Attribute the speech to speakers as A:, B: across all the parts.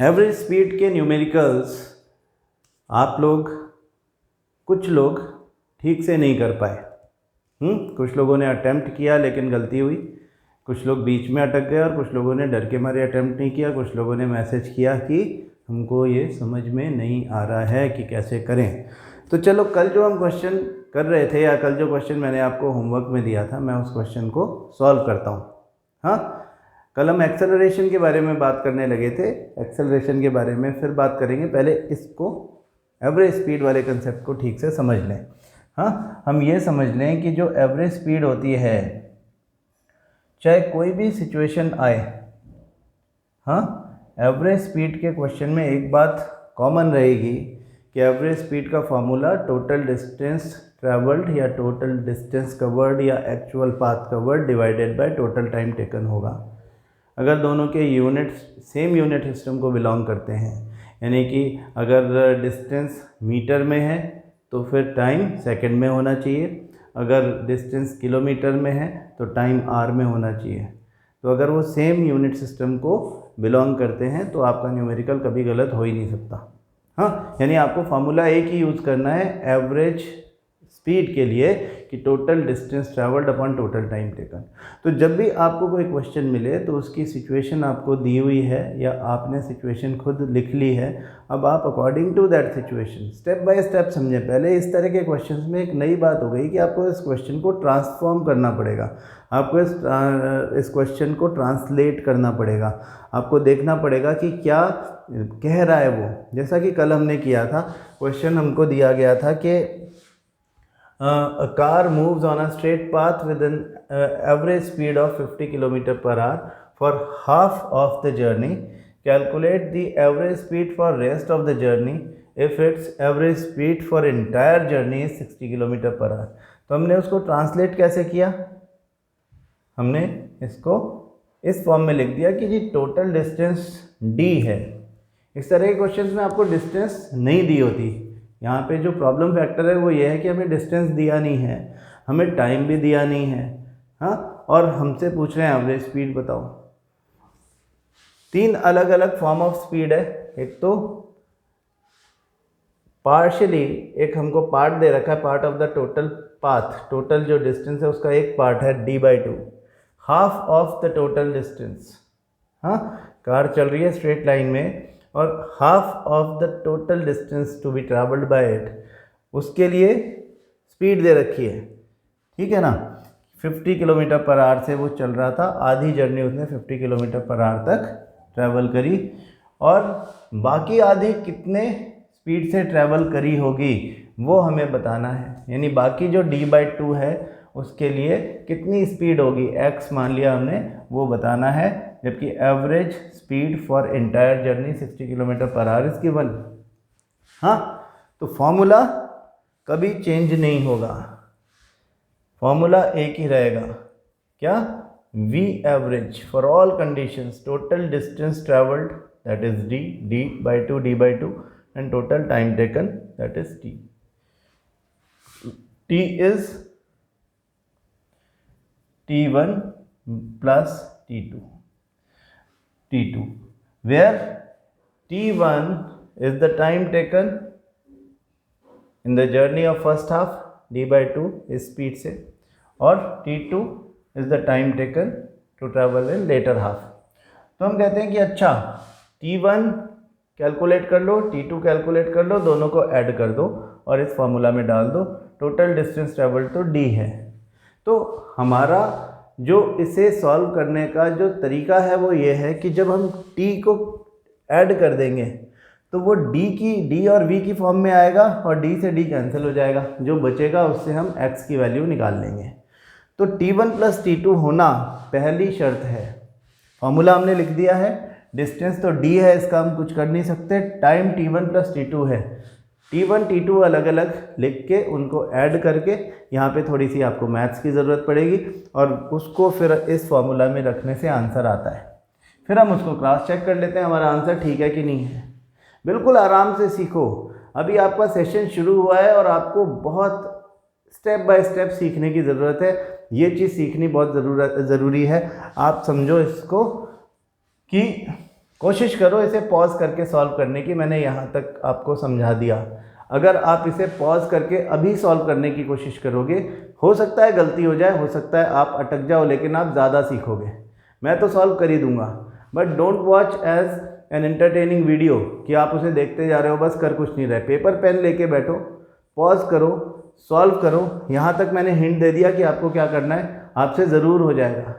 A: Average speed के numericals आप लोग कुछ लोग ठीक से नहीं कर पाए। कुछ लोगों ने अटेम्प्ट किया लेकिन गलती हुई, कुछ लोग बीच में अटक गए और कुछ लोगों ने डर के मारे अटेम्प्ट नहीं किया, कुछ लोगों ने मैसेज किया कि हमको ये समझ में नहीं आ रहा है कि कैसे करें। तो चलो कल जो हम क्वेश्चन कर रहे थे या कल जो क्वेश्चन मैंने आपको होमवर्क में दिया था मैं उस क्वेश्चन को सॉल्व करता हूँ। हाँ, कल हम एक्सेलरेशन के बारे में बात करने लगे थे, एक्सेलरेशन के बारे में फिर बात करेंगे। पहले इसको एवरेज स्पीड वाले कंसेप्ट को ठीक से समझ लें। हाँ, हम ये समझ लें कि जो एवरेज स्पीड होती है, चाहे कोई भी सिचुएशन आए, हाँ, एवरेज स्पीड के क्वेश्चन में एक बात कॉमन रहेगी कि एवरेज स्पीड का फॉर्मूला टोटल डिस्टेंस ट्रैवल्ड या टोटल डिस्टेंस कवर्ड या actual path covered divided by total time taken होगा। अगर दोनों के यूनिट सेम यूनिट सिस्टम को बिलोंग करते हैं, यानी कि अगर डिस्टेंस मीटर में है तो फिर टाइम सेकंड में होना चाहिए, अगर डिस्टेंस किलोमीटर में है तो टाइम आर में होना चाहिए। तो अगर वो सेम यूनिट सिस्टम को बिलोंग करते हैं तो आपका न्यूमेरिकल कभी गलत हो ही नहीं सकता। हाँ, यानी आपको फार्मूला एक ही यूज़ करना है एवरेज स्पीड के लिए कि total distance travelled upon total time taken. तो जब भी आपको कोई क्वेश्चन मिले तो उसकी सिचुएशन आपको दी हुई है या आपने सिचुएशन खुद लिख ली है, अब आप according to that situation step by step समझें। पहले इस तरह के क्वेश्चंस में एक नई बात हो गई कि आपको इस क्वेश्चन को ट्रांसफॉर्म करना पड़ेगा, आपको इस क्वेश्चन को ट्रांसलेट करना पड़ेगा, आपको देखना पड़ेगा कि क्या कह रहा है वो। जैसा कि कल हमने किया था, क्वेश्चन हमको दिया गया था कि a car moves on a straight path with an average speed of 50 km per hour for half of the journey. Calculate the average speed for rest of the journey if its average speed for entire journey is 60 km per hour. तो हमने उसको translate कैसे किया? हमने इसको इस form में लिख दिया कि जी टोटल डिस्टेंस d है। इस तरह के क्वेश्चंस में आपको डिस्टेंस नहीं दी होती। यहाँ पे जो प्रॉब्लम फैक्टर है वो ये है कि हमें डिस्टेंस दिया नहीं है, हमें टाइम भी दिया नहीं है, हाँ, और हमसे पूछ रहे हैं एवरेज स्पीड बताओ। तीन अलग अलग फॉर्म ऑफ स्पीड है। एक तो पार्शियली, एक हमको पार्ट दे रखा है, part of the total path, total जो डिस्टेंस है उसका एक पार्ट है d/2, half of the total distance. हाँ, कार चल रही है स्ट्रेट लाइन में और half of the total distance to be travelled by it, उसके लिए स्पीड दे रखी है, ठीक है ना। 50 किलोमीटर पर आवर से वो चल रहा था, आधी जर्नी उसने 50 किलोमीटर पर आवर तक ट्रैवल करी, और बाकी आधी कितने स्पीड से ट्रैवल करी होगी वो हमें बताना है। यानी बाकी जो d/2 है उसके लिए कितनी स्पीड होगी, x मान लिया हमने, वो बताना है। जबकि average speed for entire journey 60 kilometre per hour is given. हाँ, तो फॉर्मूला कभी चेंज नहीं होगा, फॉर्मूला एक ही रहेगा। क्या? v average for all conditions, total distance travelled that is d/2 and total time taken that is t। t is t1 plus t2, where t1 is the time taken in the journey of first half, d/2 is speed से, और t2 is the time taken to travel in later half। तो हम कहते हैं कि अच्छा t1 calculate कर लो, t2 calculate कर लो, दोनों को ऐड कर दो और इस फॉर्मूला में डाल दो। टोटल डिस्टेंस ट्रैवल तो d है। तो हमारा जो इसे सॉल्व करने का जो तरीका है वो ये है कि जब हम t को ऐड कर देंगे तो वो d और v की फॉर्म में आएगा और d से d कैंसिल हो जाएगा, जो बचेगा उससे हम x की वैल्यू निकाल लेंगे। तो t1 प्लस t2 होना पहली शर्त है। फॉर्मूला हमने लिख दिया है, डिस्टेंस तो d है, इसका हम कुछ कर नहीं सकते, टाइम t1 प्लस t2 है। t1 t2 अलग अलग लिख के उनको ऐड करके यहाँ पे थोड़ी सी आपको मैथ्स की ज़रूरत पड़ेगी और उसको फिर इस फॉर्मूला में रखने से आंसर आता है। फिर हम उसको क्रॉस चेक कर लेते हैं हमारा आंसर ठीक है कि नहीं है। बिल्कुल आराम से सीखो, अभी आपका सेशन शुरू हुआ है और आपको बहुत स्टेप बाय स्टेप सीखने की ज़रूरत है। ये चीज़ सीखनी बहुत ज़रूरी है। आप समझो इसको कि कोशिश करो इसे पॉज करके सॉल्व करने की, मैंने यहाँ तक आपको समझा दिया। अगर आप इसे पॉज करके अभी सॉल्व करने की कोशिश करोगे, हो सकता है गलती हो जाए, हो सकता है आप अटक जाओ, लेकिन आप ज़्यादा सीखोगे। मैं तो सॉल्व कर ही दूंगा, but don't watch as an entertaining video कि आप उसे देखते जा रहे हो, बस कर कुछ नहीं रहे। पेपर पेन लेके बैठो, पॉज करो, सॉल्व करो। यहाँ तक मैंने हिंट दे दिया कि आपको क्या करना है, आपसे ज़रूर हो जाएगा।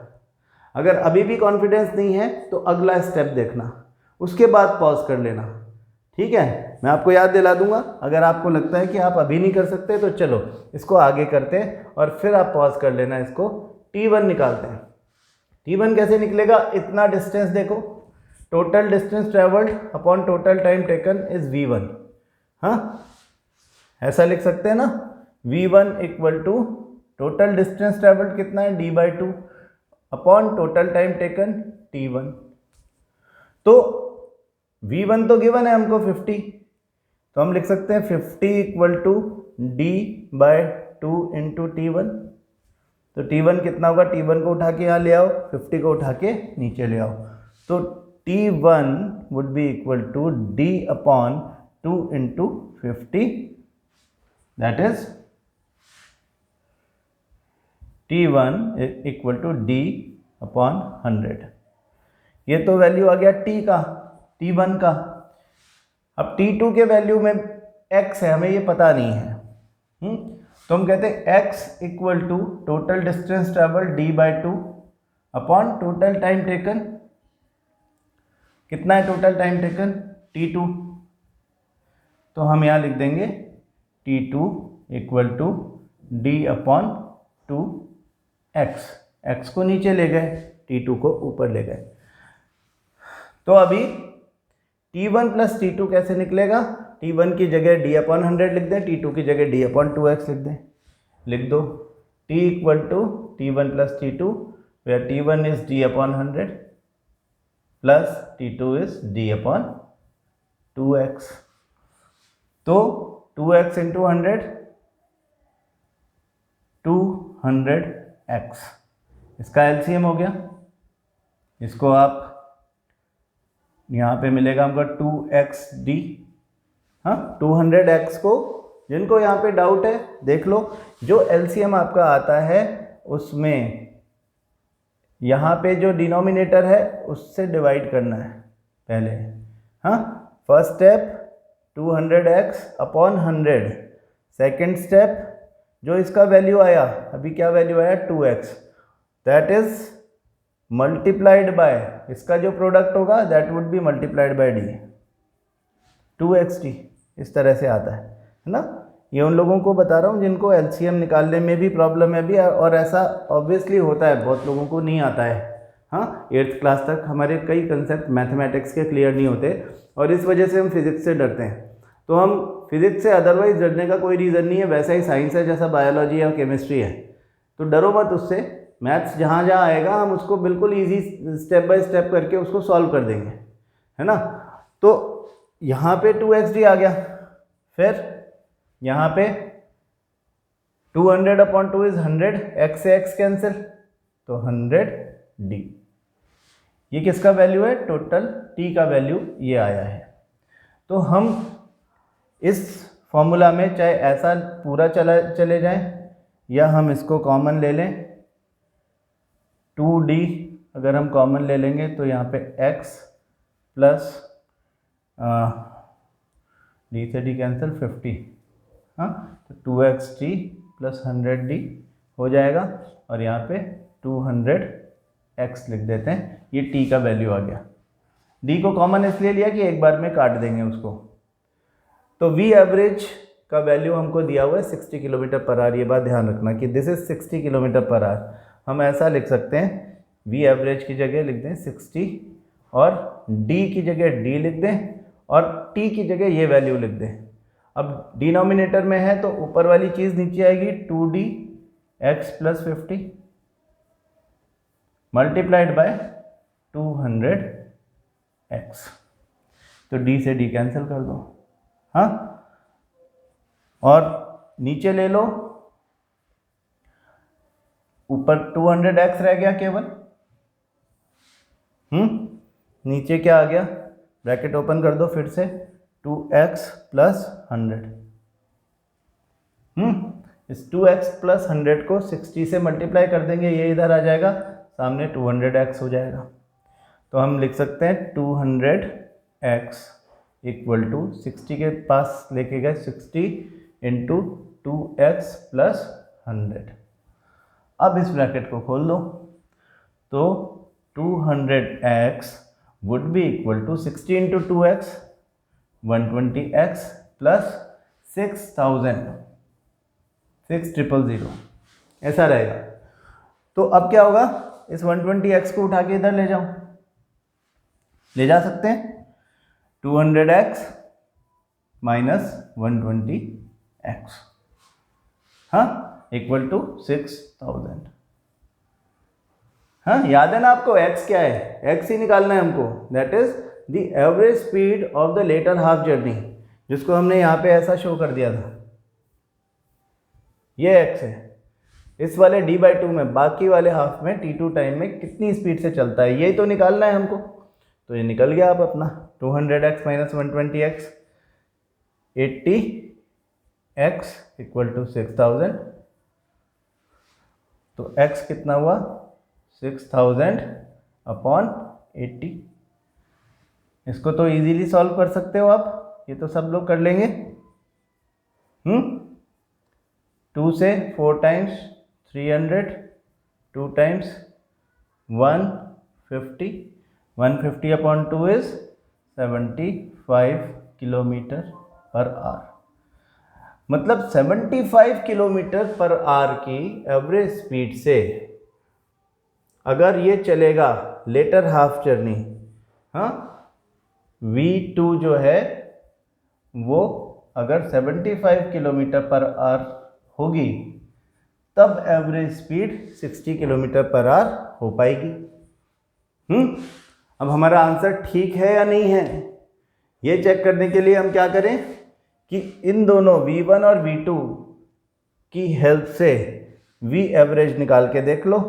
A: अगर अभी भी कॉन्फिडेंस नहीं है तो अगला स्टेप देखना, उसके बाद पॉज कर लेना, ठीक है। मैं आपको याद दिला दूंगा। अगर आपको लगता है कि आप अभी नहीं कर सकते तो चलो इसको आगे करते हैं और फिर आप पॉज कर लेना। इसको T1 निकालते हैं। T1 कैसे निकलेगा, इतना डिस्टेंस देखो, total distance travelled upon total time taken is V1। हाँ, ऐसा लिख सकते हैं ना, V1 equal to total distance travelled कितना है, D/2 upon total time taken T1। तो V1 तो गिवन है हमको 50, तो हम लिख सकते हैं 50 equal to D/2 into T1। तो T1 कितना होगा, T1 को उठा के यहाँ ले आओ, 50 को उठा के नीचे ले आओ। तो T1 would be equal to D/2 into 50, that is T1 equal to D/100। ये तो वैल्यू आ गया T का, T1 का। अब T2 के वैल्यू में x है, हमें ये पता नहीं है। तो हम कहते हैं x equal to total distance travel D/2 upon total time taken. कितना है टोटल टाइम टेकन, T2। तो हम यहाँ लिख देंगे T2 equal to D/2 x को नीचे ले गए, T2 को ऊपर ले गए। तो अभी T1 प्लस T2 कैसे निकलेगा, T1 की जगह D/100 लिख दें, T2 की जगह D/2x लिख दें। लिख दो T equal to T1 plus T2, where T1 is D/100 plus T2 is D/2x। तो 2x इंटू 100, 200x, इसका एलसीएम हो गया। इसको आप यहाँ पे मिलेगा हमको 2xd। हाँ, 200x को, जिनको यहाँ पे डाउट है देख लो, जो एलसीएम आपका आता है उसमें यहाँ पे जो डिनोमिनेटर है उससे डिवाइड करना है पहले। हाँ, first step 200x upon 100, second step जो इसका वैल्यू आया, अभी क्या वैल्यू आया 2x, that is multiplied by इसका जो प्रोडक्ट होगा that would be multiplied by d, 2xd। इस तरह से आता है ना। ये उन लोगों को बता रहा हूँ जिनको एलसीएम निकालने में भी प्रॉब्लम है भी, और ऐसा ऑब्वियसली होता है, बहुत लोगों को नहीं आता है। हाँ, 8th क्लास तक हमारे कई कंसेप्ट मैथमेटिक्स के क्लियर नहीं होते और इस वजह से हम फिज़िक्स से डरते हैं। तो हम फिज़िक्स से अदरवाइज डरने का कोई रीज़न नहीं है, वैसा ही साइंस है जैसा बायोलॉजी है और केमिस्ट्री है। तो डरो मत उससे, मैथ्स जहाँ जहाँ आएगा हम उसको बिल्कुल ईजी स्टेप बाय स्टेप करके उसको सॉल्व कर देंगे, है ना। तो यहाँ पे 2xd आ गया, फिर यहाँ पे 200/2 इज 100, x से x कैंसिल, तो 100d। ये किसका वैल्यू है, टोटल t का वैल्यू ये आया है। तो हम इस फॉर्मूला में चाहे ऐसा पूरा चले जाएं या हम इसको कॉमन ले लें, 2d अगर हम कॉमन ले लेंगे तो यहाँ पे x प्लस d से d कैंसिल 50, हाँ, तो 2xd प्लस 100d हो जाएगा और यहाँ पे 200x लिख देते हैं। ये t का वैल्यू आ गया। d को कॉमन इसलिए लिया कि एक बार में काट देंगे उसको। तो v एवरेज का वैल्यू हमको दिया हुआ है 60 किलोमीटर पर आवर। ये बात ध्यान रखना कि this is 60 kilometre per our. हम ऐसा लिख सकते हैं, v एवरेज की जगह लिख दें 60 और d की जगह d लिख दें और t की जगह ये वैल्यू लिख दें। अब डिनोमिनेटर में है तो ऊपर वाली चीज़ नीचे आएगी, 2d x plus 50 multiplied by 200x। तो d से d कैंसिल कर दो, हाँ, और नीचे ले लो, ऊपर 200x रह गया केवल। नीचे क्या आ गया, ब्रैकेट ओपन कर दो फिर से, 2x प्लस 100। इस 2x प्लस 100 को 60 से मल्टीप्लाई कर देंगे, ये इधर आ जाएगा, सामने 200x हो जाएगा। तो हम लिख सकते हैं 200x इक्वल टू 60 के पास लेके गए 60 इंटू 2x प्लस 100। अब इस ब्रैकेट को खोल दो, तो 200x would be equal to 60 into 2x 120x plus 6000 6000, ऐसा रहेगा। तो अब क्या होगा, इस 120x को उठा के इधर ले जाओ, ले जा सकते हैं, 200x माइनस 120x, हाँ, इक्वल टू 6000। हाँ, याद है ना आपको x क्या है, x ही निकालना है हमको, that is the average speed of the latter half journey, जिसको हमने यहाँ पे ऐसा शो कर दिया था, ये x है। इस वाले d/2 में, बाकी वाले हाफ में t2 टाइम में कितनी स्पीड से चलता है, यही तो निकालना है हमको। तो ये निकल गया अब अपना 200x minus 120x, 80x equal to 6000। तो x कितना हुआ, 6000 अपॉन 80। इसको तो इजीली सॉल्व कर सकते हो आप, ये तो सब लोग कर लेंगे। 2 से 4 times 300, 2 times 150, 150 upon 2 is 75 kilometre per our. मतलब 75 किलोमीटर पर आवर की एवरेज स्पीड से अगर ये चलेगा लेटर हाफ जर्नी, हाँ, V2 जो है वो अगर 75 किलोमीटर पर आवर होगी, तब average speed 60 kilometre per our हो पाएगी। अब हमारा आंसर ठीक है या नहीं है, ये चेक करने के लिए हम क्या करें कि इन दोनों V1 और V2 की हेल्प से V एवरेज निकाल के देख लो।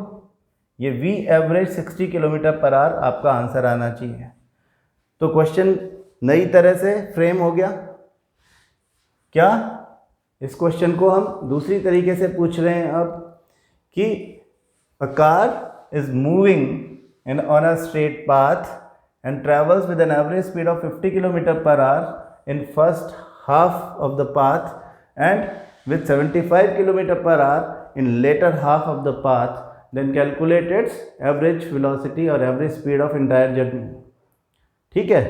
A: ये V average 60 kilometre per our आपका आंसर आना चाहिए। तो क्वेश्चन नई तरह से फ्रेम हो गया। क्या इस क्वेश्चन को हम दूसरी तरीके से पूछ रहे हैं अब कि a car is moving on a straight path and travels with an average speed of 50 km per hour in first half of the path and with 75 km per hour in later half of the path, then calculate its average velocity or average speed of entire journey। ठीक है,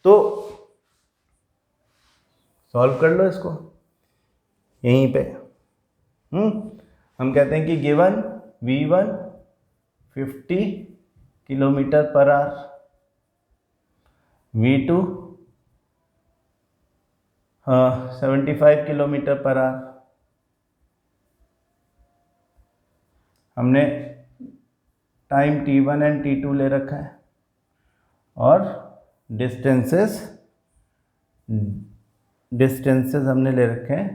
A: तो solve कर लो इसको यहीं पे। हम कहते हैं कि given V1 50 kilometre per our, V2 75 kilometre per our. हमने टाइम T1 एंड T2 ले रखा है और डिस्टेंसेस हमने ले रखे हैं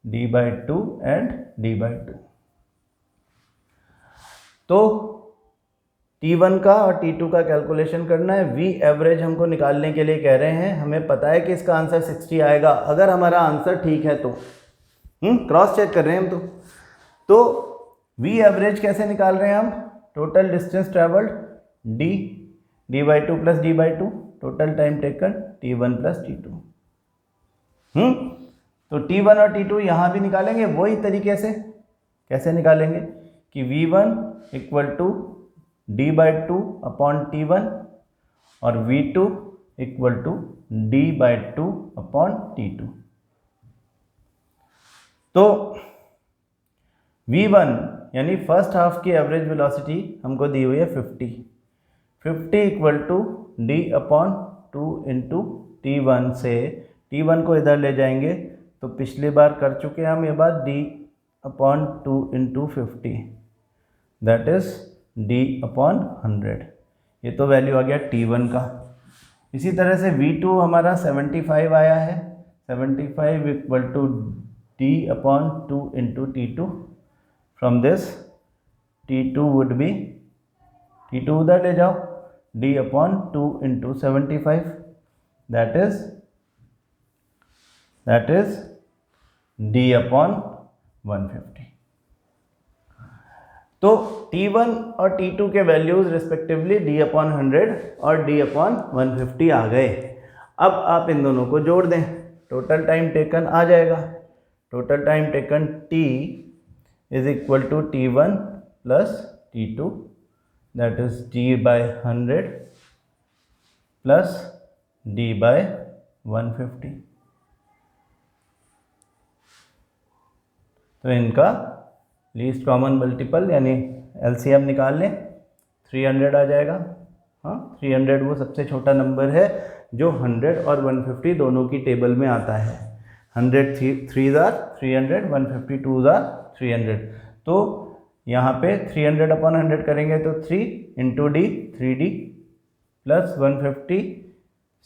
A: D/2 एंड D/2। तो T1 का और T2 का कैलकुलेशन करना है। V एवरेज हमको निकालने के लिए कह रहे हैं। हमें पता है कि इसका आंसर 60 आएगा अगर हमारा आंसर ठीक है तो। क्रॉस चेक कर रहे हैं हम तो V एवरेज कैसे निकाल रहे हैं हम? Total distance travelled D/2 plus D/2, total time taken T1 plus T2। तो T1 और T2 यहाँ भी निकालेंगे वही तरीके से। कैसे निकालेंगे कि V1 equal to D/2 upon T1 और V2 equal to D/2 upon T2। तो V1 यानी फर्स्ट हाफ की एवरेज वेलोसिटी हमको दी हुई है 50 equal to D upon 2 into T1 से T1 को इधर ले जाएंगे तो पिछली बार कर चुके हैं हम ये बात, D upon 2 into 50 that is D upon 100। ये तो वैल्यू आ गया T1 का। इसी तरह से V2 हमारा 75 आया है, 75 equal to D upon 2 into T2। From this T2 would be, T2 उधर ले जाओ d upon 2 into 75, that is d upon 150. तो T1 और T2 के वैल्यूज रिस्पेक्टिवली d upon 100 और d upon 150 आ गए। अब आप इन दोनों को जोड़ दें, टोटल टाइम टेकन आ जाएगा। Total time taken T is equal to T1 plus T2, that is d by 100 plus d by 150। तो इनका लीस्ट कॉमन मल्टीपल यानी एलसीएम निकाल लें, 300 आ जाएगा। हाँ, 300 वो सबसे छोटा नंबर है जो 100 और 150 दोनों की टेबल में आता है। 100 3s are 300, 150 2s are 300। तो यहाँ पे 300 अपॉन 100 करेंगे तो 3 इंटू डी 3d प्लस 150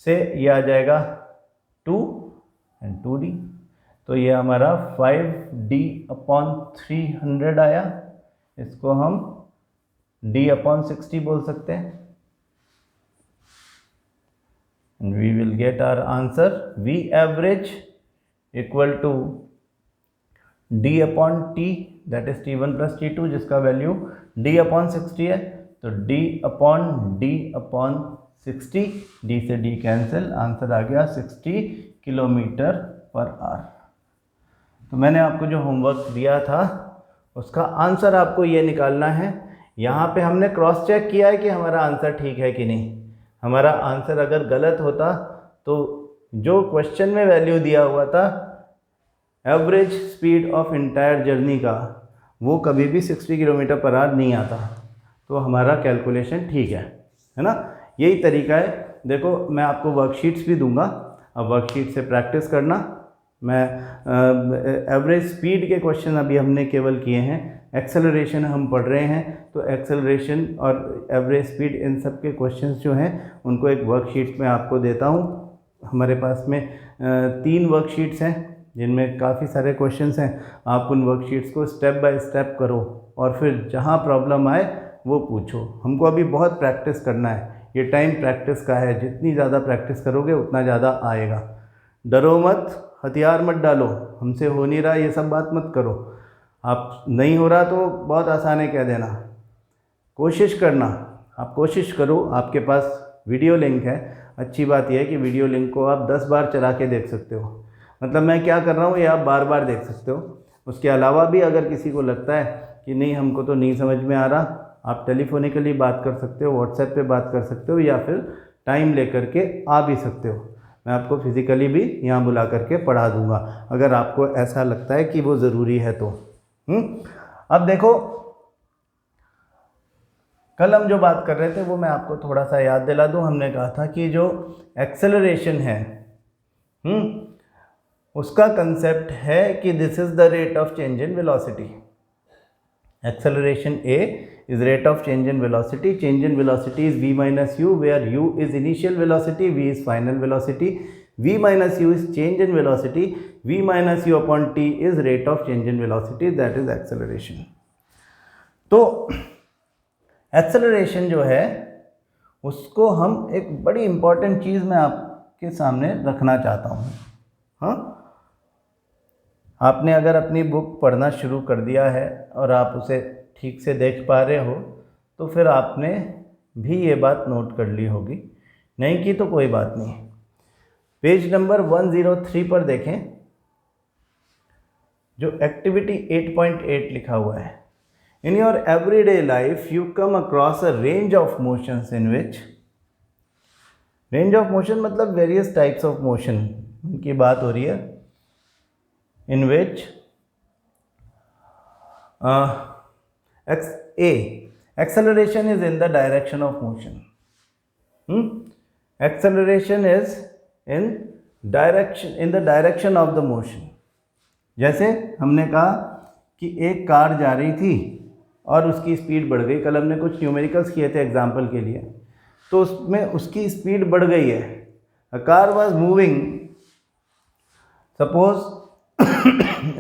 A: से ये आ जाएगा 2 एंड 2d। तो ये हमारा 5d अपॉन 300 आया। इसको हम d अपॉन 60 बोल सकते हैं। And we will get our answer V average equal to d upon t, that is t1 plus t2, जिसका वैल्यू d अपॉन 60 है। तो d अपॉन 60, d से d कैंसिल, आंसर आ गया 60 किलोमीटर पर आवर। तो मैंने आपको जो होमवर्क दिया था उसका आंसर आपको ये निकालना है। यहाँ पे हमने क्रॉस चेक किया है कि हमारा आंसर ठीक है कि नहीं। हमारा आंसर अगर गलत होता तो जो क्वेश्चन में वैल्यू दिया हुआ था average speed of entire journey का, वो कभी भी 60 किलोमीटर पर आवर नहीं आता। तो हमारा कैलकुलेशन ठीक है ना। यही तरीका है। देखो मैं आपको वर्कशीट्स भी दूंगा, अब वर्कशीट से प्रैक्टिस करना। मैं एवरेज स्पीड के क्वेश्चन अभी हमने केवल किए हैं, एक्सेलरेशन हम पढ़ रहे हैं। तो एक्सेलरेशन और एवरेज स्पीड इन सब के क्वेश्चंस जो हैं उनको एक वर्कशीट में आपको देता हूँ। हमारे पास में 3 वर्कशीट्स हैं जिनमें काफ़ी सारे क्वेश्चंस हैं। आप उन वर्कशीट्स को स्टेप बाय स्टेप करो और फिर जहाँ प्रॉब्लम आए वो पूछो। हमको अभी बहुत प्रैक्टिस करना है, ये टाइम प्रैक्टिस का है। जितनी ज़्यादा प्रैक्टिस करोगे उतना ज़्यादा आएगा। डरो मत, हथियार मत डालो, हमसे हो नहीं रहा ये सब बात मत करो। आप नहीं हो रहा तो बहुत आसान है कह देना, कोशिश करना। आप कोशिश करो, आपके पास वीडियो लिंक है। अच्छी बात यह है कि वीडियो लिंक को आप 10 बार चला के देख सकते हो। मतलब मैं क्या कर रहा हूँ ये आप बार बार देख सकते हो। उसके अलावा भी अगर किसी को लगता है कि नहीं हमको तो नहीं समझ में आ रहा, आप टेलीफोनिकली बात कर सकते हो, व्हाट्सएप पे बात कर सकते हो, या फिर टाइम लेकर के आ भी सकते हो। मैं आपको फिज़िकली भी यहाँ बुला करके पढ़ा दूँगा अगर आपको ऐसा लगता है कि वो ज़रूरी है तो। अब देखो, कल हम जो बात कर रहे थे वो मैं आपको थोड़ा सा याद दिला दूँ। हमने कहा था कि जो एक्सेलरेशन है उसका कंसेप्ट है कि this is the rate of change in velocity. Acceleration A is rate of change in velocity. Change in velocity is v minus u, where u is initial velocity, v is final velocity. v minus u is change in velocity. v minus u upon t is rate of change in velocity, that is acceleration. तो acceleration जो है उसको हम एक बड़ी important चीज़ मैं आपके सामने रखना चाहता हूँ। हाँ, आपने अगर अपनी बुक पढ़ना शुरू कर दिया है और आप उसे ठीक से देख पा रहे हो तो फिर आपने भी ये बात नोट कर ली होगी। नहीं की तो कोई बात नहीं। पेज नंबर 103 पर देखें, जो एक्टिविटी 8.8 लिखा हुआ है। In your everyday life you come across a range of motions in which, range of motion मतलब वेरियस टाइप्स ऑफ मोशन की बात हो रही है, इन विच acceleration is in the direction of motion. Acceleration is in the direction of the motion. जैसे हमने कहा कि एक कार जा रही थी और उसकी स्पीड बढ़ गई। कल हमने कुछ न्यूमेरिकल्स किए थे एग्जाम्पल के लिए, तो उसमें उसकी स्पीड बढ़ गई है। A car was moving suppose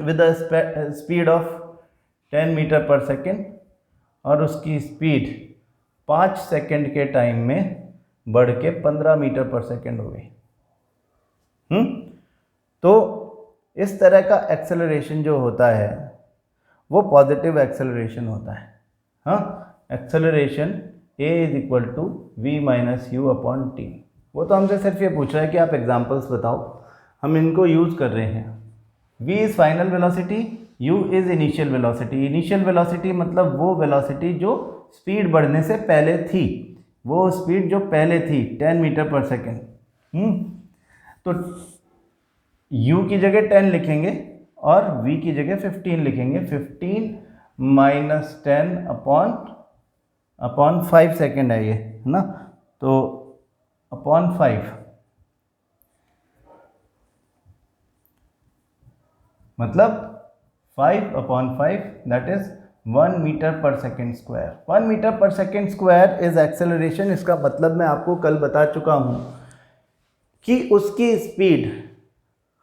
A: with a speed of 10 metre per second और उसकी स्पीड 5 सेकंड के टाइम में बढ़ के 15 मीटर पर सेकंड हो गई। तो इस तरह का एक्सेलरेशन जो होता है वो पॉजिटिव एक्सेलरेशन होता है। हाँ, acceleration a is equal to v minus u upon t. वो तो हमसे सिर्फ ये पूछ रहा है कि आप एग्जांपल्स बताओ, हम इनको यूज़ कर रहे हैं। v is final velocity, u is initial velocity. Initial velocity मतलब वो वेलोसिटी जो स्पीड बढ़ने से पहले थी, वो स्पीड जो पहले थी 10 मीटर पर सेकेंड। तो u की जगह 10 लिखेंगे और v की जगह 15 लिखेंगे। 15 माइनस 10 अपॉन 5 सेकेंड है ये, है ना, तो अपॉन 5 मतलब 5 upon 5 that is 1 metre per second square. 1 metre per second square is acceleration. इसका मतलब मैं आपको कल बता चुका हूँ कि उसकी स्पीड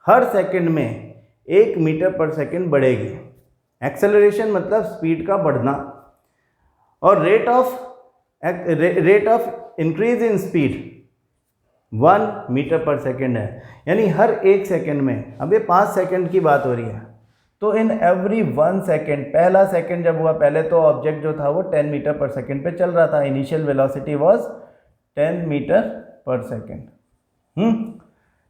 A: हर सेकंड में 1 मीटर पर सेकंड बढ़ेगी। एक्सेलरेशन मतलब स्पीड का बढ़ना, और rate of increase in speed 1 metre per second है, यानी हर 1 सेकंड में। अब ये 5 सेकंड की बात हो रही है, तो इन एवरी 1 सेकंड, पहला सेकंड जब हुआ, पहले तो ऑब्जेक्ट जो था वो 10 मीटर पर सेकंड पे चल रहा था, initial velocity was 10 metre per second.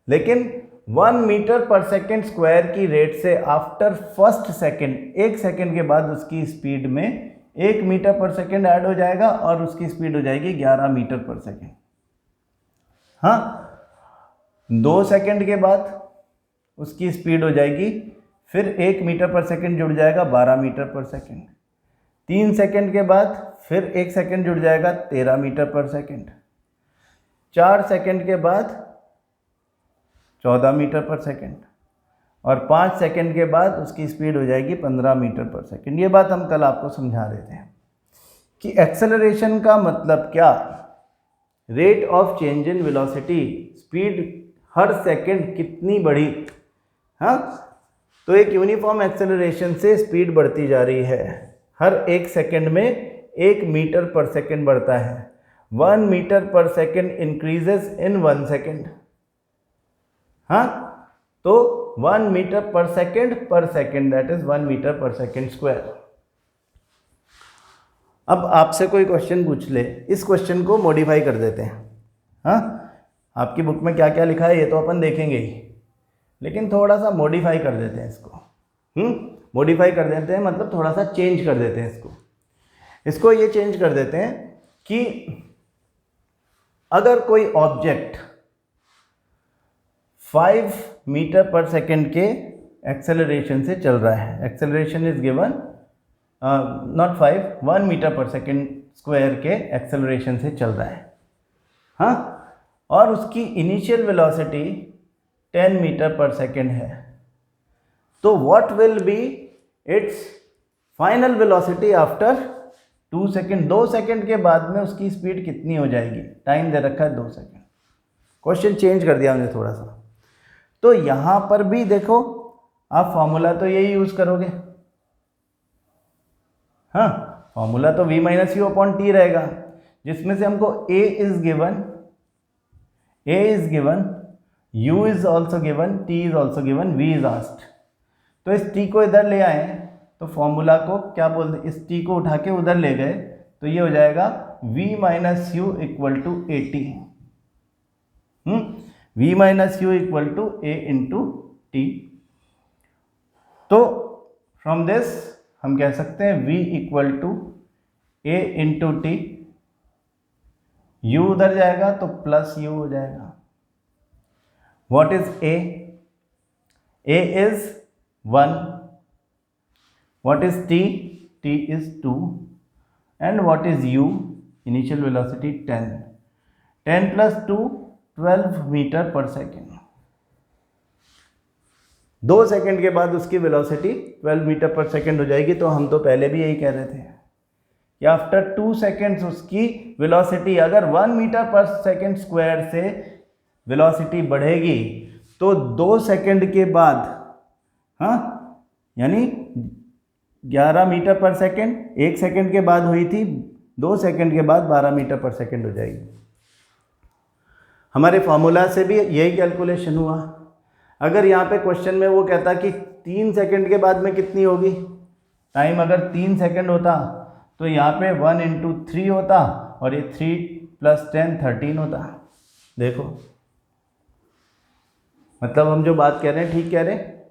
A: लेकिन 1 मीटर पर सेकंड स्क्वायर की रेट से आफ्टर फर्स्ट सेकंड, 1 सेकंड के बाद उसकी स्पीड में 1 मीटर पर सेकंड ऐड हो जाएगा और उसकी स्पीड हो जाएगी 11 मीटर पर सेकंड। हाँ, 2 सेकंड के बाद उसकी स्पीड हो जाएगी, फिर 1 मीटर पर सेकंड जुड़ जाएगा 12 मीटर पर सेकंड। 3 सेकंड के बाद फिर 1 सेकंड जुड़ जाएगा 13 मीटर पर सेकंड। 4 सेकंड के बाद 14 मीटर पर सेकंड, और 5 सेकंड के बाद उसकी स्पीड हो जाएगी 15 मीटर पर सेकंड। ये बात हम कल आपको समझा रहे थे कि एक्सेलरेशन का मतलब क्या, rate of change in velocity, speed her second कितनी बढ़ी। हाँ, तो एक यूनिफॉर्म एक्सेलरेशन से स्पीड बढ़ती जा रही है, हर 1 सेकंड में 1 मीटर पर सेकंड बढ़ता है। 1 मीटर पर सेकंड इंक्रीजेस इन 1 सेकंड। हाँ, तो 1 metre per second that is 1 metre per second square. अब आपसे कोई क्वेश्चन पूछ ले, इस क्वेश्चन को मॉडिफाई कर देते हैं। हाँ, आपकी बुक में क्या क्या लिखा है ये तो अपन देखेंगे ही, लेकिन थोड़ा सा मॉडिफाई कर देते हैं इसको। मॉडिफाई कर देते हैं मतलब थोड़ा सा चेंज कर देते हैं इसको ये चेंज कर देते हैं कि अगर कोई ऑब्जेक्ट 5 मीटर पर सेकंड के एक्सेलरेशन से चल रहा है, acceleration is given not 5, 1 metre per second square के एक्सेलरेशन से चल रहा है। हाँ, और उसकी initial velocity 10 metre per second है, तो what will be its final velocity after 2 second. 2 second के बाद में उसकी स्पीड कितनी हो जाएगी, टाइम दे रखा है 2 सेकंड। क्वेश्चन चेंज कर दिया हमने थोड़ा सा। तो यहां पर भी देखो, आप फॉर्मूला तो यही यूज करोगे। हाँ, फॉर्मूला तो v minus u upon T रहेगा, जिसमें से हमको a is given, u is also given, t is also given, v is asked. तो इस t को इधर ले आए तो फॉर्मूला को क्या बोलते, इस t को उठा के उधर ले गए तो ये हो जाएगा v minus u equal to a t. v minus u equal to a into t. तो फ्रॉम दिस हम कह सकते हैं v equal to a into t, u उधर जाएगा तो प्लस u हो जाएगा। What is a? a is 1, what is t? t is 2, and what is u? Initial velocity 10, 10 plus 2 12 metre per second. 2 second के बाद उसकी वेलोसिटी 12 मीटर पर सेकंड हो जाएगी। तो हम तो पहले भी यही कह रहे थे कि आफ्टर 2 सेकंड्स उसकी वेलोसिटी अगर 1 मीटर पर सेकंड स्क्वायर से वेलोसिटी बढ़ेगी तो 2 सेकंड के बाद, हाँ, यानी 11 मीटर पर सेकंड 1 सेकंड के बाद हुई थी 2 सेकंड के बाद 12 मीटर पर सेकंड हो जाएगी। हमारे फॉर्मूला से भी यही कैलकुलेशन हुआ। अगर यहाँ पे क्वेश्चन में वो कहता कि 3 सेकंड के बाद में कितनी होगी, टाइम अगर 3 सेकंड होता तो यहाँ पे 1 × 3 होता और ये 3 + 10 13 होता। देखो मतलब हम जो बात कह रहे हैं ठीक कह रहे हैं।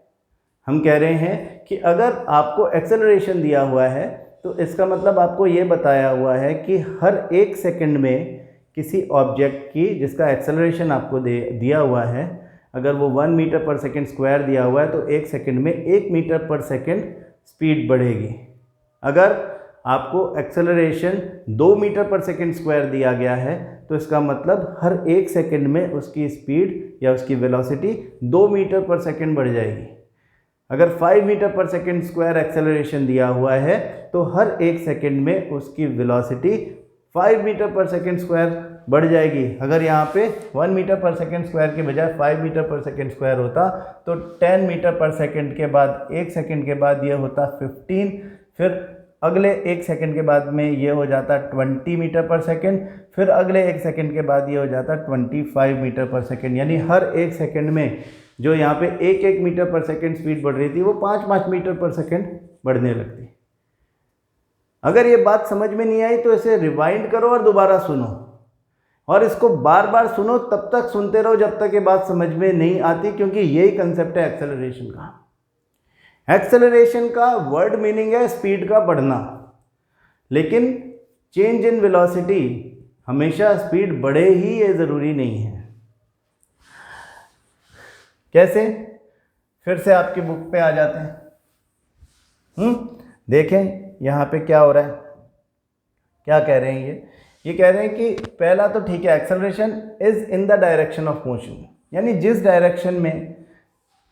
A: हम कह रहे हैं कि अगर आपको एक्सेलरेशन दिया हुआ है तो इसका मतलब आपको ये बताया हुआ है कि हर 1 सेकंड में किसी ऑब्जेक्ट की जिसका एक्सेलरेशन आपको दिया हुआ है, अगर वो 1 मीटर पर सेकंड स्क्वायर दिया हुआ है तो 1 सेकंड में 1 मीटर पर सेकंड स्पीड बढ़ेगी। अगर आपको acceleration 2 metre per second square दिया गया है तो इसका मतलब हर 1 सेकंड में उसकी स्पीड या उसकी वेलोसिटी 2 मीटर पर सेकंड बढ़ जाएगी। अगर 5 metre per second square acceleration दिया हुआ है तो हर 1 सेकंड में उसकी velocity 5 metre per second square बढ़ जाएगी। अगर यहाँ पे 1 मीटर पर सेकंड स्क्वायर के बजाय 5 मीटर पर सेकंड स्क्वायर होता तो 10 मीटर पर सेकंड के बाद 1 सेकंड के बाद ये होता 15, फिर अगले 1 सेकंड के बाद में ये हो जाता 20 मीटर पर सेकंड, फिर अगले 1 सेकंड के बाद ये हो जाता 25 मीटर पर सेकंड। यानी हर 1 सेकंड में जो यहाँ पे 1 मीटर पर सेकंड स्पीड बढ़ रही थी वो 5 मीटर पर सेकंड बढ़ने लगती। अगर ये बात समझ में नहीं आई तो इसे रिवाइंड करो और दोबारा सुनो, और इसको बार बार सुनो, तब तक सुनते रहो जब तक ये बात समझ में नहीं आती, क्योंकि यही कंसेप्ट है एक्सेलरेशन का। एक्सेलरेशन का वर्ड मीनिंग है स्पीड का बढ़ना, लेकिन चेंज इन वेलोसिटी हमेशा स्पीड बढ़े ही ये ज़रूरी नहीं है। कैसे? फिर से आपकी बुक पे आ जाते हैं। देखें यहाँ पे क्या हो रहा है, क्या कह रहे हैं ये कह रहे हैं कि पहला तो ठीक है, acceleration is in the direction of motion, यानी जिस डायरेक्शन में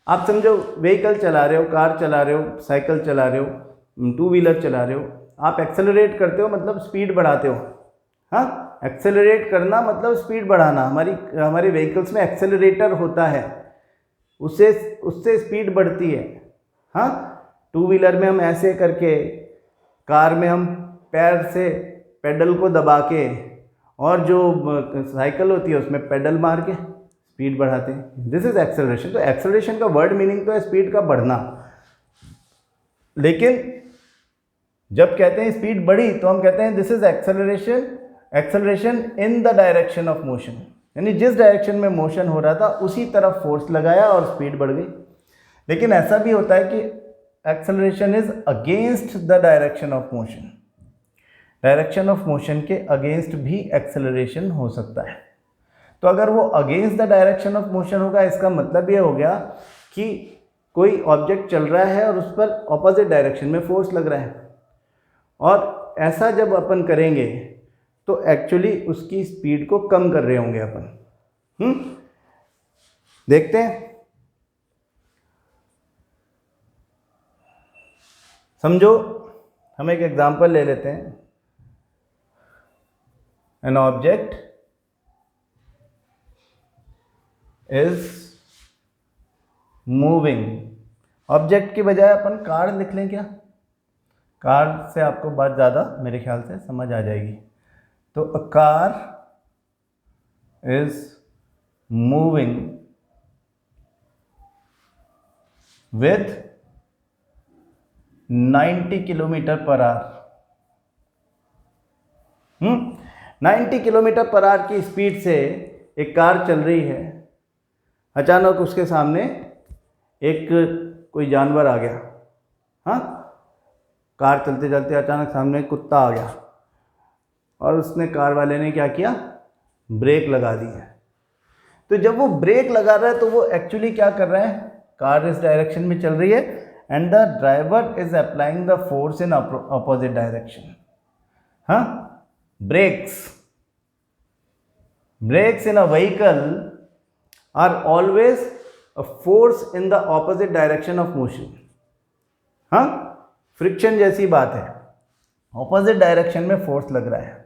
A: आप समझो व्हीकल चला रहे हो, कार चला रहे हो, साइकिल चला रहे हो, 2 व्हीलर चला रहे हो, आप एक्सेलरेट करते हो मतलब स्पीड बढ़ाते हो। हाँ, एक्सेलरेट करना मतलब स्पीड बढ़ाना। हमारी व्हीकल्स में एक्सेलरेटर होता है, उससे स्पीड बढ़ती है। हाँ, 2 व्हीलर में हम ऐसे करके, कार में हम पैर से पेडल को दबा के, और जो साइकिल होती है उसमें पेडल मार के स्पीड बढ़ाते हैं। This is acceleration. तो एक्सेलरेशन का वर्ड मीनिंग तो है स्पीड का बढ़ना, लेकिन जब कहते हैं स्पीड बढ़ी तो हम कहते हैं this is acceleration in the direction of motion, यानी जिस डायरेक्शन में मोशन हो रहा था उसी तरफ फोर्स लगाया और स्पीड बढ़ गई। लेकिन ऐसा भी होता है कि acceleration is against the direction of motion, direction of motion के अगेंस्ट भी एक्सेलरेशन हो सकता है। तो अगर वो against the direction of motion होगा, इसका मतलब ये हो गया कि कोई ऑब्जेक्ट चल रहा है और उस पर ऑपोजिट डायरेक्शन में फोर्स लग रहा है, और ऐसा जब अपन करेंगे तो एक्चुअली उसकी स्पीड को कम कर रहे होंगे अपन। देखते हैं, समझो हम एक एग्जांपल ले लेते हैं। An object is moving, object की बजाय अपन कार लिख लें क्या? कार से आपको बात ज़्यादा मेरे ख्याल से समझ आ जाएगी। तो a car is moving with 90 kilometre per our. 90 kilometre per our की स्पीड से एक कार चल रही है, अचानक उसके सामने एक कोई जानवर आ गया। हाँ, कार चलते चलते अचानक सामने एक कुत्ता आ गया, और उसने, कार वाले ने क्या किया, ब्रेक लगा दी है। तो जब वो ब्रेक लगा रहा है तो वो एक्चुअली क्या कर रहा है, कार इस डायरेक्शन में चल रही है and the driver is applying the force in opposite direction. हाँ, brakes in a vehicle are always a force in the opposite direction of motion. हाँ, फ्रिक्शन जैसी बात है, ऑपोजिट डायरेक्शन में फोर्स लग रहा है।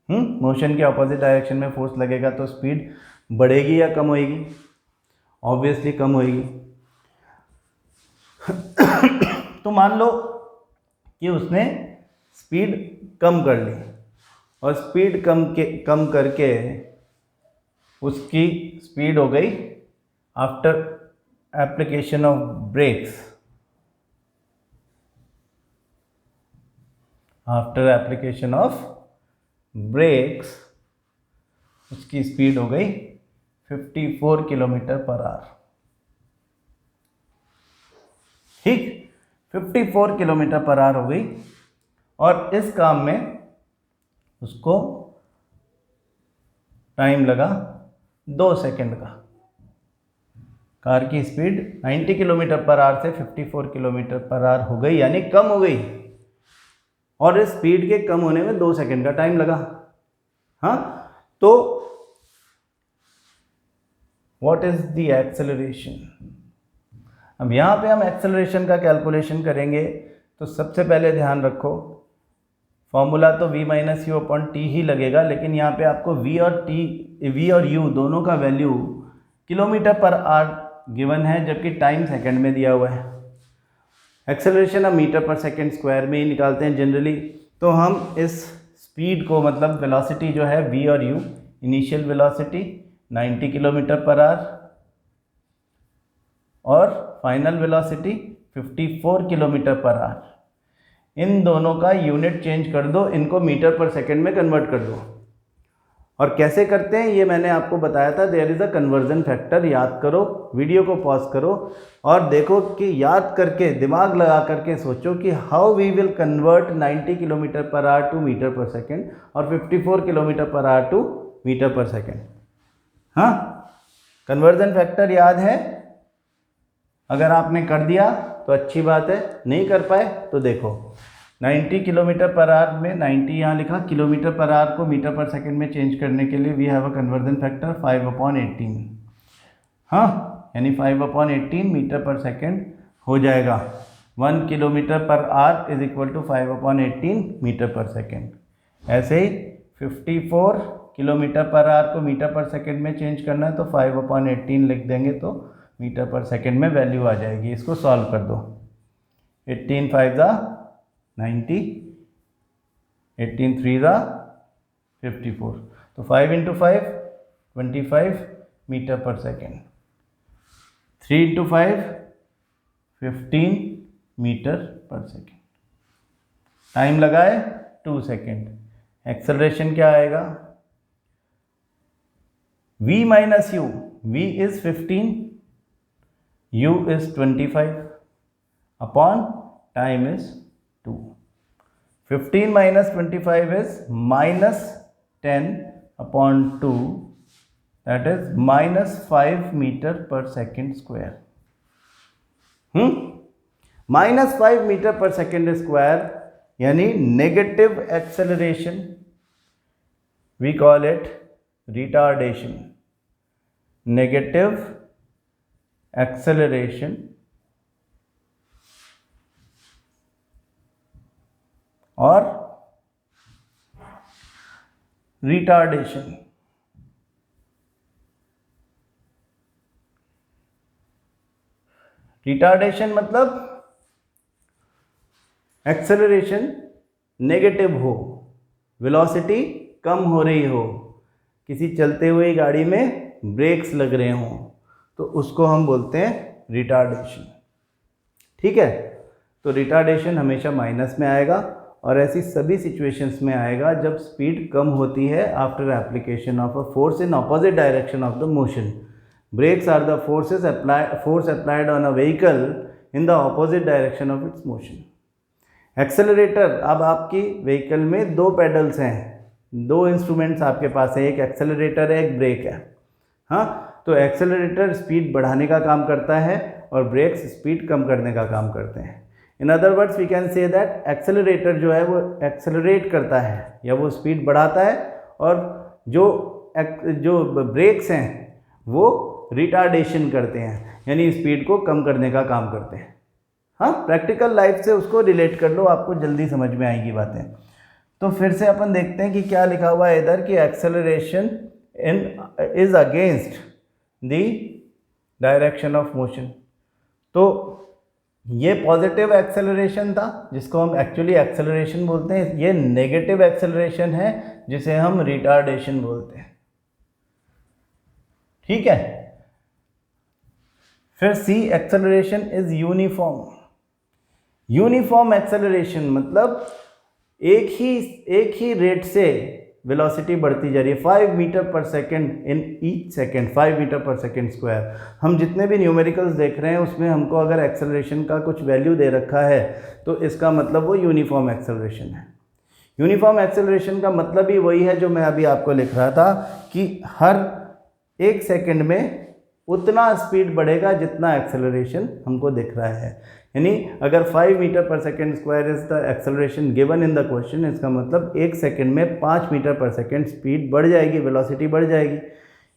A: मोशन के ऑपोजिट डायरेक्शन में फोर्स लगेगा तो स्पीड बढ़ेगी या कम होएगी? ऑब्वियसली कम होएगी। तो मान लो कि उसने स्पीड कम कर ली, और स्पीड कम करके उसकी स्पीड हो गई after application of brakes, after application of brakes उसकी स्पीड हो गई 54 किलोमीटर पर आवर। ठीक, 54 किलोमीटर पर आवर हो गई। और इस काम में उसको टाइम लगा 2 सेकंड का। कार की स्पीड 90 किलोमीटर पर आवर से 54 किलोमीटर पर आवर हो गई, यानी कम हो गई, और इस स्पीड के कम होने में 2 सेकंड का टाइम लगा। हाँ, तो व्हाट इज द एक्सेलरेशन? अब यहाँ पे हम एक्सेलरेशन का कैलकुलेशन करेंगे, तो सबसे पहले ध्यान रखो फॉर्मूला तो v minus u upon t ही लगेगा, लेकिन यहाँ पे आपको v और u दोनों का value kilometre per our given है, जबकि टाइम सेकंड में दिया हुआ है। एक्सेलरेशन हम मीटर पर सेकंड स्क्वायर में ही निकालते हैं जनरली। तो हम इस स्पीड को, मतलब वेलोसिटी जो है v और u, initial velocity 90 kilometre per hour और final velocity 54 kilometre per hour, इन दोनों का यूनिट चेंज कर दो, इनको मीटर पर सेकंड में कन्वर्ट कर दो। और कैसे करते हैं ये मैंने आपको बताया था, there is a conversion factor. याद करो, वीडियो को पॉज करो और देखो कि याद करके, दिमाग लगा करके सोचो कि how we will convert 90 kilometre per hour to metre per second और 54 kilometre per hour to metre per second. हाँ, कन्वर्जन फैक्टर याद है? अगर आपने कर दिया तो अच्छी बात है, नहीं कर पाए तो देखो 90 किलोमीटर पर आवर में 90 यहाँ लिखा, किलोमीटर पर आवर को मीटर पर सेकंड में चेंज करने के लिए we have a conversion factor 5/18। हाँ, यानी 5/18 मीटर पर सेकंड हो जाएगा। 1 kilometre per hour is equal to 5/18 metre per second. ऐसे ही 54 किलोमीटर पर आवर को मीटर पर सेकंड में चेंज करना है तो 5/18 लिख देंगे तो मीटर पर सेकंड में वैल्यू आ जाएगी। इसको सॉल्व कर दो। 18 5 90, 18 3 54, तो 5 into 5 25 metre per second, 3 into 5 15 metre per second. Time लगाए 2 सेकेंड। एक्सेलरेशन क्या आएगा? v minus you, v is 15, u is 25 upon time is 2. 15 minus 25 is minus 10 upon 2, that is minus 5 meter per second square. Minus 5 meter per second square यानी negative acceleration, we call it retardation. Negative acceleration और retardation. Retardation मतलब acceleration negative हो, velocity कम हो रही हो, किसी चलते हुए गाड़ी में ब्रेक्स लग रहे हों, तो उसको हम बोलते हैं रिटार्डेशन। ठीक है, तो रिटार्डेशन हमेशा माइनस में आएगा और ऐसी सभी सिचुएशंस में आएगा जब स्पीड कम होती है after application of a force in opposite direction of the motion. Brakes are the force applied on a vehicle in the opposite direction of its motion. Accelerator, अब आपकी व्हीकल में 2 पेडल्स हैं, 2 इंस्ट्रूमेंट्स आपके पास है, एक एक्सेलरेटर है, एक break है। हाँ, तो एक्सेलरेटर स्पीड बढ़ाने का काम करता है और ब्रेक्स स्पीड कम करने का काम करते हैं। In other words we can say that accelerator जो है वो एक्सेलरेट करता है या वो स्पीड बढ़ाता है, और जो ब्रेक्स हैं वो रिटार्डेशन करते हैं, यानी स्पीड को कम करने का काम करते हैं। हाँ, प्रैक्टिकल लाइफ से उसको रिलेट कर लो, आपको जल्दी समझ में आएगी बातें। तो फिर से अपन देखते हैं कि क्या लिखा हुआ है इधर कि acceleration is against the direction of motion. तो ये पॉजिटिव एक्सेलरेशन था जिसको हम एक्चुअली एक्सेलरेशन बोलते हैं, ये नेगेटिव एक्सेलरेशन है जिसे हम रिटार्डेशन बोलते हैं। ठीक है। फिर C, acceleration is uniform. Uniform acceleration मतलब एक ही रेट से वेलोसिटी बढ़ती जा रही है, 5 metre per second in each second, 5 metre per second square. हम जितने भी न्यूमेरिकल्स देख रहे हैं उसमें हमको अगर एक्सेलरेशन का कुछ वैल्यू दे रखा है तो इसका मतलब वो यूनिफॉर्म एक्सेलरेशन है। यूनिफॉर्म एक्सेलरेशन का मतलब ही वही है जो मैं अभी आपको लिख रहा था कि हर 1 सेकेंड में उतना स्पीड बढ़ेगा जितना एक्सेलरेशन हमको दिख रहा है। यानी अगर 5 metre per second square is the acceleration given in the question, इसका मतलब 1 सेकेंड में 5 मीटर पर सेकेंड स्पीड बढ़ जाएगी, वेलोसिटी बढ़ जाएगी।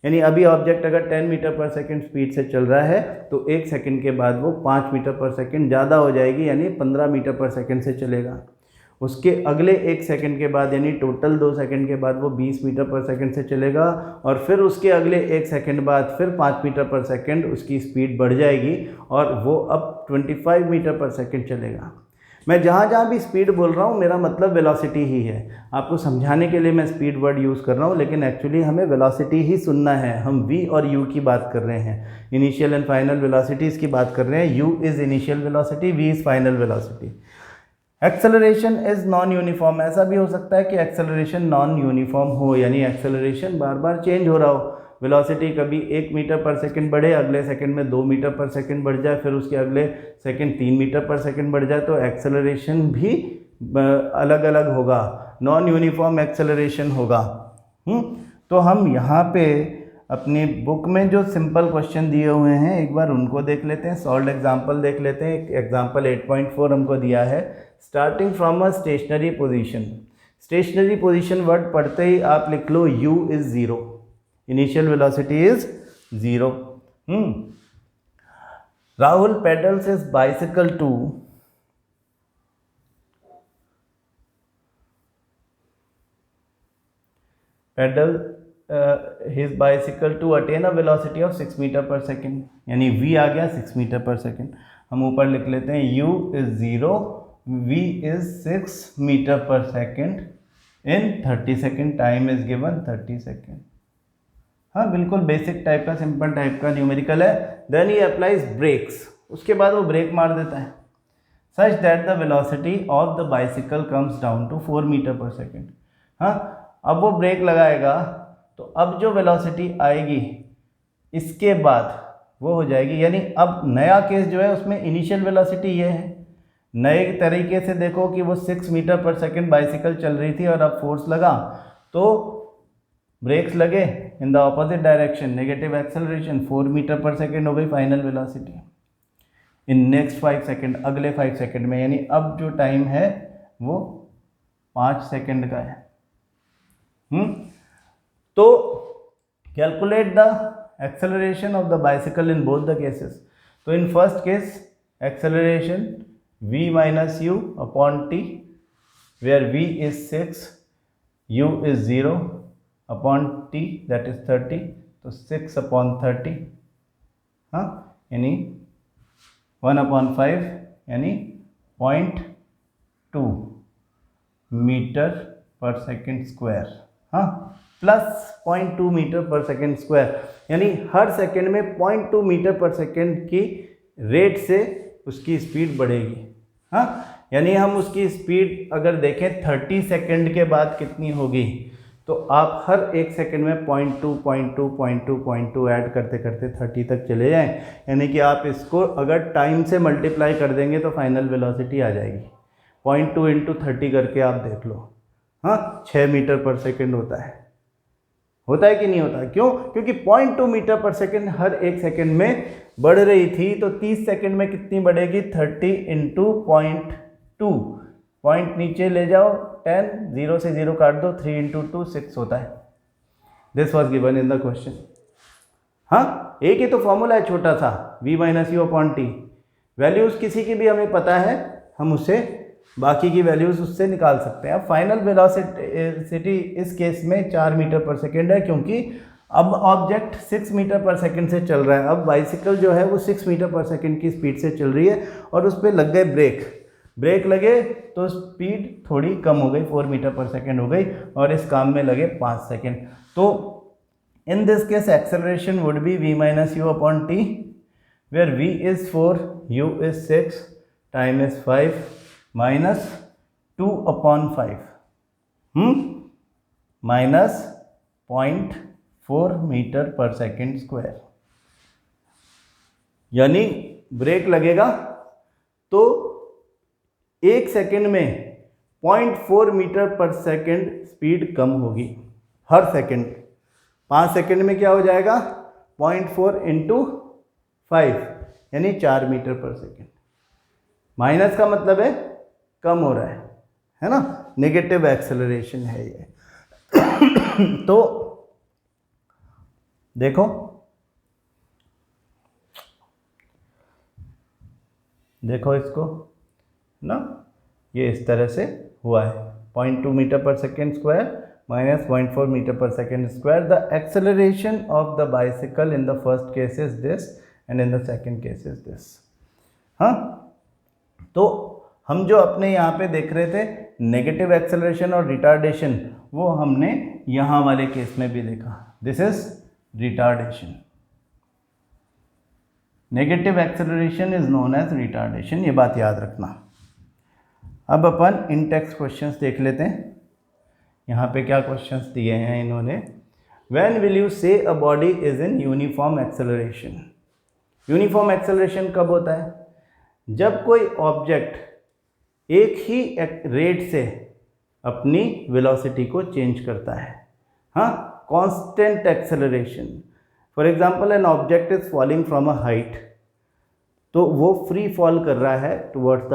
A: यानी अभी ऑब्जेक्ट अगर 10 मीटर पर सेकेंड स्पीड से चल रहा है तो 1 सेकेंड के बाद वो 5 मीटर पर सेकेंड ज़्यादा हो जाएगी, यानी 15 मीटर पर सेकेंड से चलेगा। उसके अगले 1 सेकंड के बाद यानी टोटल 2 सेकंड के बाद वो 20 मीटर पर सेकंड से चलेगा, और फिर उसके अगले 1 सेकंड बाद फिर 5 मीटर पर सेकंड उसकी स्पीड बढ़ जाएगी और वो अब 25 मीटर पर सेकंड चलेगा। मैं जहाँ भी स्पीड बोल रहा हूँ मेरा मतलब वेलोसिटी ही है। आपको समझाने के लिए मैं स्पीड वर्ड यूज़ कर रहा हूँ, लेकिन एक्चुअली हमें वेलोसिटी ही सुनना है। हम v और u की बात कर रहे हैं, इनिशियल एंड फाइनल वेलोसिटीज़ की बात कर रहे हैं। u is initial velocity, v is final velocity. Acceleration is non uniform, ऐसा भी हो सकता है कि एक्सेलरेशन नॉन यूनिफॉर्म हो, यानी एक्सेलरेशन बार बार चेंज हो रहा हो। वेलोसिटी कभी 1 मीटर पर सेकंड बढ़े, अगले सेकंड में 2 मीटर पर सेकंड बढ़ जाए, फिर उसके अगले सेकंड 3 मीटर पर सेकंड बढ़ जाए, तो एक्सेलरेशन भी अलग अलग होगा, नॉन यूनिफॉर्म एक्सेलरेशन होगा। तो हम यहाँ पे अपनी बुक में जो सिंपल क्वेश्चन दिए हुए हैं एक बार उनको देख लेते हैं, सॉल्व एग्जाम्पल देख लेते हैं। एक एग्जाम्पल 8.4 हमको दिया है, starting from a stationary position. Stationary position word पढ़ते ही आप लिख लो u is 0, initial velocity is 0। Rahul pedals his bicycle to his bicycle to attain a velocity of 6 metre per second, यानी v आ गया 6 मीटर पर सेकेंड। हम ऊपर लिख लेते हैं u is 0, v is 6 metre per second in 30 second, time is given 30 second. हाँ, बिल्कुल बेसिक टाइप का, सिंपल टाइप का न्यूमेरिकल है। देन ही अप्लाइज ब्रेक्स, उसके बाद वो ब्रेक मार देता है, such that the velocity of the bicycle comes down to 4 metre per second. हाँ, अब वो ब्रेक लगाएगा तो अब जो वेलोसिटी आएगी इसके बाद वो हो जाएगी, यानी अब नया केस जो है उसमें इनिशियल वेलोसिटी ये है। नए तरीके से देखो कि वो 6 मीटर पर सेकेंड बाइसिकल चल रही थी और अब फोर्स लगा तो ब्रेक्स लगे in the opposite direction, negative acceleration, 4 metre per second हो गई final velocity in next 5 second, अगले 5 सेकेंड में, यानी अब जो टाइम है वो 5 सेकेंड का है। तो calculate the acceleration of the bicycle in both the cases. तो in first case acceleration v minus u upon t, where v is 6, u is 0 upon t that is 30, तो 6 अपॉन 30, हाँ, यानी 1 upon 5 यानी 0.2 metre per second square, हाँ, plus 0.2 metre per second square, यानी हर second में 0.2 metre per second की rate से उसकी स्पीड बढ़ेगी। हाँ, यानी हम उसकी स्पीड अगर देखें 30 सेकेंड के बाद कितनी होगी, तो आप हर 1 सेकेंड में 0.2 ऐड करते करते 30 तक चले जाएं, यानी कि आप इसको अगर टाइम से मल्टीप्लाई कर देंगे तो फाइनल वेलोसिटी आ जाएगी। 0.2 इंटू 30 करके आप देख लो, हाँ, 6 मीटर पर सेकेंड होता है कि नहीं होता है? क्यों? क्योंकि 0.2 मीटर पर सेकेंड हर 1 सेकेंड में बढ़ रही थी, तो 30 सेकेंड में कितनी बढ़ेगी? 30 इंटू 0.2, पॉइंट नीचे ले जाओ 10, 0 से 0 काट दो, 3 इंटू 2 6 होता है। This was given in the question. हाँ, एक ही तो फॉर्मूला है छोटा सा, v minus u upon T. Values किसी की भी हमें पता है, हम उससे बाकी की वैल्यूज़ उससे निकाल सकते हैं। अब फाइनल वेलोसिटी इस केस में 4 मीटर पर सेकेंड है, क्योंकि अब ऑब्जेक्ट 6 मीटर पर सेकंड से चल रहा है, अब बाइसिकल जो है वो 6 मीटर पर सेकंड की स्पीड से चल रही है और उस पर लग गए ब्रेक लगे तो स्पीड थोड़ी कम हो गई, 4 मीटर पर सेकंड हो गई और इस काम में लगे 5 सेकंड। तो in this case acceleration would be v minus u upon t, where v is 4, u is 6, time is 5 minus 2 upon 5 minus 0.4 metre per second square. यानी ब्रेक लगेगा तो 1 सेकेंड में 0.4 मीटर पर सेकेंड स्पीड कम होगी हर second. 5 second में क्या हो जाएगा 0.4 into 5 यानी 4 मीटर पर सेकेंड। माइनस का मतलब है कम हो रहा है ना, नेगेटिव एक्सेलरेशन है ये। तो देखो इसको ना, ये इस तरह से हुआ है 0.2 metre per second square minus 0.4 metre per second square. The acceleration of the bicycle in the first case is this and in the second case is this. हाँ, तो हम जो अपने यहाँ पे देख रहे थे नेगेटिव एक्सेलरेशन और रिटार्डेशन, वो हमने यहाँ वाले केस में भी देखा। This is retardation. Negative acceleration is known as retardation, ये बात याद रखना। अब अपन इन टेक्स्ट क्वेश्चंस देख लेते हैं। यहाँ पे क्या क्वेश्चंस दिए हैं इन्होंने। व्हेन विल यू से a body is in uniform acceleration. Uniform acceleration कब होता है? जब कोई ऑब्जेक्ट एक ही रेट से अपनी वेलोसिटी को चेंज करता है। हाँ, constant acceleration. For example an object is falling from a height, तो वो फ्री फॉल कर रहा है टुवर्ड्स द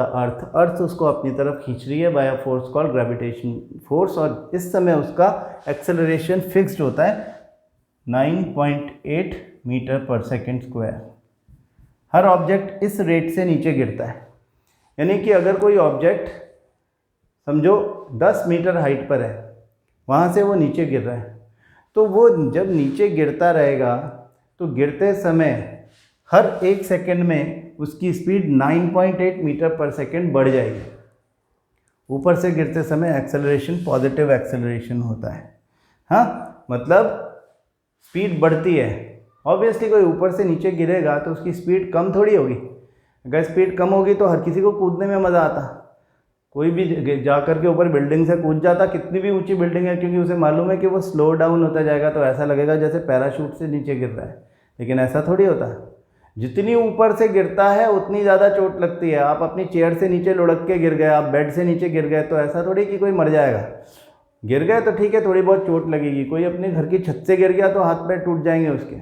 A: अर्थ उसको अपनी तरफ खींच रही है by a force called gravitation force, और इस समय उसका एक्सेलरेशन फिक्स्ड होता है 9.8 मीटर पर सेकेंड स्क्वायर। हर ऑब्जेक्ट इस रेट से नीचे गिरता है, यानी कि अगर कोई ऑब्जेक्ट समझो 10 मीटर हाइट पर है, वहाँ से वो नीचे गिर रहा है, तो वो जब नीचे गिरता रहेगा तो गिरते समय हर 1 सेकेंड में उसकी स्पीड 9.8 मीटर पर सेकेंड बढ़ जाएगी। ऊपर से गिरते समय एक्सेलरेशन पॉजिटिव एक्सेलरेशन होता है। हाँ, मतलब स्पीड बढ़ती है। ऑब्वियसली कोई ऊपर से नीचे गिरेगा तो उसकी स्पीड कम थोड़ी होगी। अगर स्पीड कम होगी तो हर किसी को कूदने में मज़ा आता। कोई भी जा कर के ऊपर बिल्डिंग से कूद जाता, कितनी भी ऊंची बिल्डिंग है, क्योंकि उसे मालूम है कि वो स्लो डाउन होता जाएगा तो ऐसा लगेगा जैसे पैराशूट से नीचे गिर रहा है। लेकिन ऐसा थोड़ी होता है। जितनी ऊपर से गिरता है उतनी ज़्यादा चोट लगती है। आप अपनी चेयर से नीचे लुढ़क के गिर गए, आप बेड से नीचे गिर गए, तो ऐसा थोड़ी कि कोई मर जाएगा। गिर गए तो ठीक है, थोड़ी बहुत चोट लगेगी। कोई अपने घर की छत से गिर गया तो हाथ पैर टूट जाएंगे उसके।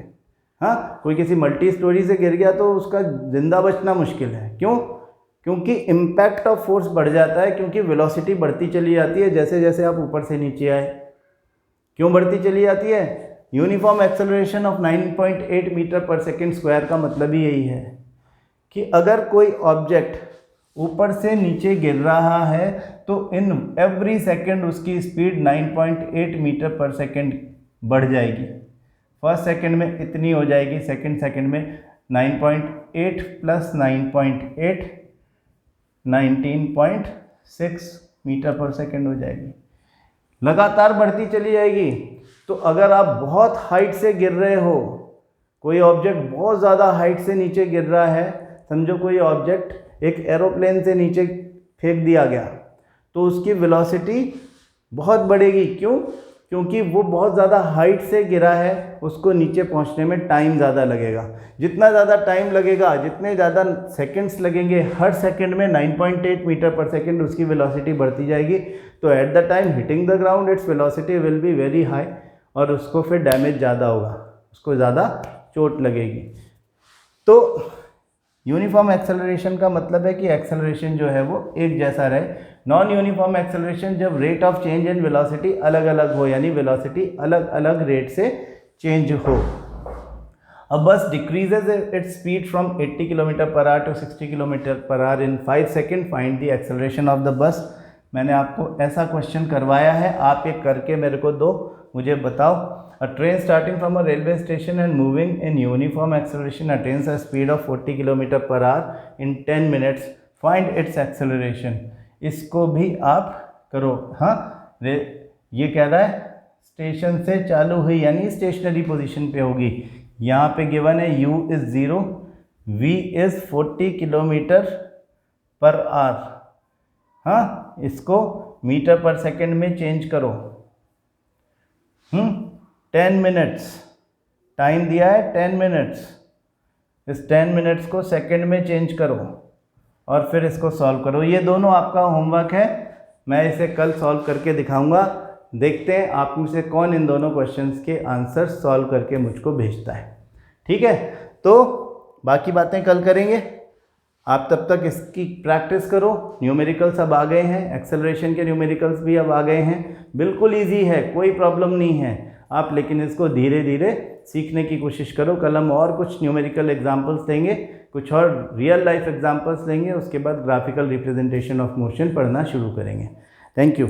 A: हाँ, कोई किसी मल्टी स्टोरी से गिर गया तो उसका ज़िंदा बचना मुश्किल है। क्यों? क्योंकि इम्पैक्ट ऑफ फोर्स बढ़ जाता है, क्योंकि वेलोसिटी बढ़ती चली जाती है जैसे जैसे आप ऊपर से नीचे आए। क्यों बढ़ती चली जाती है? Uniform acceleration of 9.8 metre per second square का मतलब ही यही है कि अगर कोई ऑब्जेक्ट ऊपर से नीचे गिर रहा है तो इन एवरी सेकेंड उसकी स्पीड 9.8 मीटर पर सेकेंड बढ़ जाएगी। फर्स्ट सेकेंड में इतनी हो जाएगी, सेकेंड सेकेंड में 9.8 प्लस 9.8 19.6 मीटर पर सेकेंड हो जाएगी। लगातार बढ़ती चली जाएगी। तो अगर आप बहुत हाइट से गिर रहे हो, कोई ऑब्जेक्ट बहुत ज़्यादा हाइट से नीचे गिर रहा है, समझो कोई ऑब्जेक्ट एक एरोप्लेन से नीचे फेंक दिया गया, तो उसकी वेलोसिटी बहुत बढ़ेगी। क्यों? क्योंकि वो बहुत ज़्यादा हाइट से गिरा है, उसको नीचे पहुंचने में टाइम ज़्यादा लगेगा। जितना ज़्यादा टाइम लगेगा, जितने ज़्यादा सेकंड्स लगेंगे, हर सेकंड में 9.8 मीटर पर सेकंड उसकी वेलोसिटी बढ़ती जाएगी। तो at the time hitting the ground its velocity will be very high, और उसको फिर डैमेज ज़्यादा होगा, उसको ज़्यादा चोट लगेगी। तो यूनिफॉर्म एक्सेलरेशन का मतलब है कि एक्सेलरेशन जो है वो एक जैसा रहे। नॉन यूनिफॉर्म एक्सेलरेशन जब rate of change in velocity अलग अलग हो, यानी वेलोसिटी अलग अलग रेट से चेंज हो। अब bus decreases its speed from 80 kilometre per hour to 60 kilometre per hour in 5 second, find the acceleration of the bus. मैंने आपको ऐसा क्वेश्चन करवाया है, आप ये करके मेरे को दो, मुझे बताओ। अ train starting from a railway station and moving in uniform acceleration attains a speed of 40 kilometre per hour in 10 minutes, find its acceleration. इसको भी आप करो। हाँ, ये कह रहा है स्टेशन से चालू हुई यानी स्टेशनरी पोजीशन पे होगी। यहाँ पे गिवन है u is 0, v is 40 kilometre per our. हाँ, इसको मीटर पर सेकंड में चेंज करो। 10 मिनट्स टाइम दिया है, 10 मिनट्स। इस 10 मिनट्स को सेकंड में चेंज करो और फिर इसको सॉल्व करो। ये दोनों आपका होमवर्क है, मैं इसे कल सॉल्व करके दिखाऊंगा। देखते हैं आप में से कौन इन दोनों क्वेश्चंस के आंसर सॉल्व करके मुझको भेजता है। ठीक है, तो बाकी बातें कल करेंगे। आप तब तक इसकी प्रैक्टिस करो। न्यूमेरिकल्स अब आ गए हैं, एक्सेलरेशन के न्यूमेरिकल्स भी अब आ गए हैं। बिल्कुल ईजी है, कोई प्रॉब्लम नहीं है। आप लेकिन इसको धीरे धीरे सीखने की कोशिश करो। कल हम और कुछ न्यूमेरिकल एग्जाम्पल्स देंगे, कुछ और रियल लाइफ एग्जाम्पल्स लेंगे, उसके बाद ग्राफिकल रिप्रेजेंटेशन ऑफ मोशन पढ़ना शुरू करेंगे। Thank you.